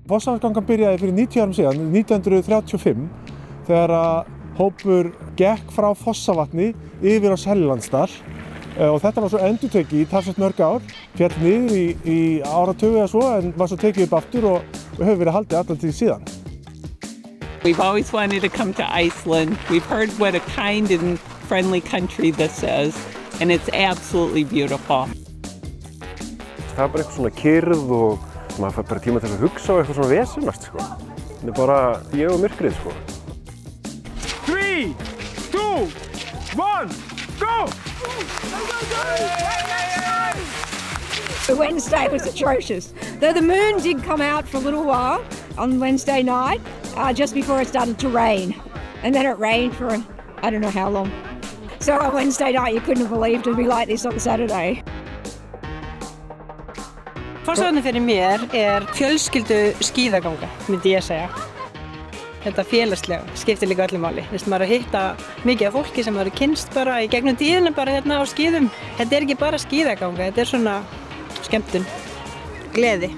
Fossárgangan byrjaði fyrir 90 árum síðan, 1935, þegar hópur gekk frá Fossavatni yfir á Seljalandsdal og þetta var svo endurtekið í talsvert mörg ár, féll niður í áratugi eða svo en var svo tekið upp aftur og hefur verið haldið allan tíð síðan. We've always wanted to come to Iceland. We've heard what a kind and friendly country this is, and it's absolutely beautiful. Það er bara eitthvað svona kyrrð og maður fær bara tíma til að hugsa og eitthvað svona vesenast, sko. Það er bara ég og myrkrið, sko. 3, 2, 1, go! Wednesday was atrocious. Though the moon did come out for a little while on Wednesday night, just before it started to rain. And then it rained for I don't know how long. So on Wednesday night you couldn't have believed it would be like this on Saturday. Fossárvatnið fyrir mér fjölskyldu skíðaganga, myndi ég segja. Þetta félagslega skiptir líka öllu máli. Maður að hitta mikið af fólki sem maður kynnst bara í gegnum tíðina bara hérna á skíðum. Þetta ekki bara skíðaganga, þetta svona skemmtun, gleði.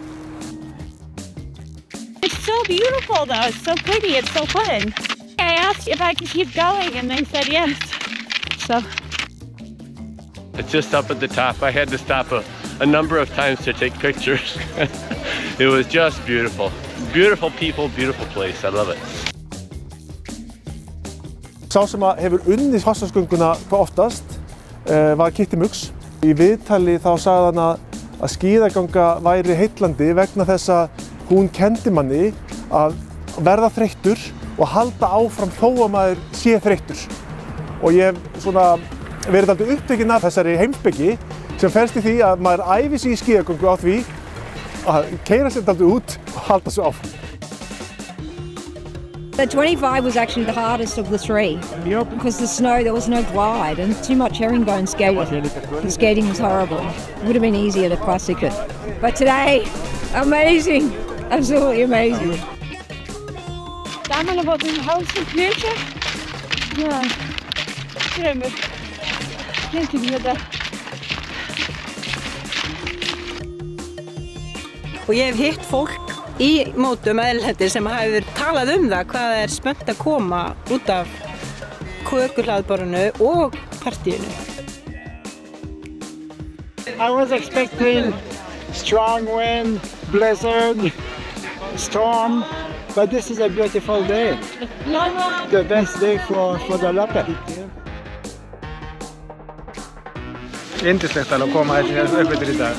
It's so beautiful though, it's so pretty, it's so fun. I asked if I could keep going and they said yes. So. It's just up at the top. I had to stop a number of times to take pictures. It was just beautiful. Beautiful people, beautiful place. I love it. Sá sem hefur unnið Fossárgönguna hvað oftast var Kitty Muggs. Í viðtali þá sagði hann að skíðaganga væri heillandi vegna þess að hún kenndi manni að verða þreyttur og halda áfram þó að maður sé þreyttur. Og ég hef svona verið aldrei upptekinn af þessari heimspeki sem felst í því að maður æfir sig í skíðagöngu á því að keyra sér aldrei út og halda svo áfram. The 25 was actually the hardest of the three. Yep. Because the snow, there was no glide and too much herringbone skating. The skating was horrible. It would have been easier to classic it. But today, amazing. Absolutely amazing. Gaman að búa í house in future. Yeah. Drömmur. Lengi við þetta. Og ég hef hitt fólk í mótum erlendis sem hefur talað það hvað spennt að koma út af kökuhlaðborðinu og partíinu. I was expecting strong wind, blizzard, storm, but this is a beautiful day. The best day for the Lappe. Yndislegt að koma upp í dag.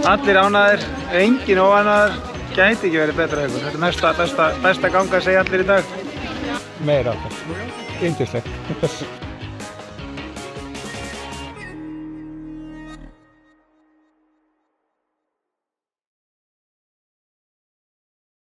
Allir ánægðir, enginn óánægður, gæti ekki verið betra ykkur. Þetta er besta ganga segja allir í dag. Meira átt. Yndislegt.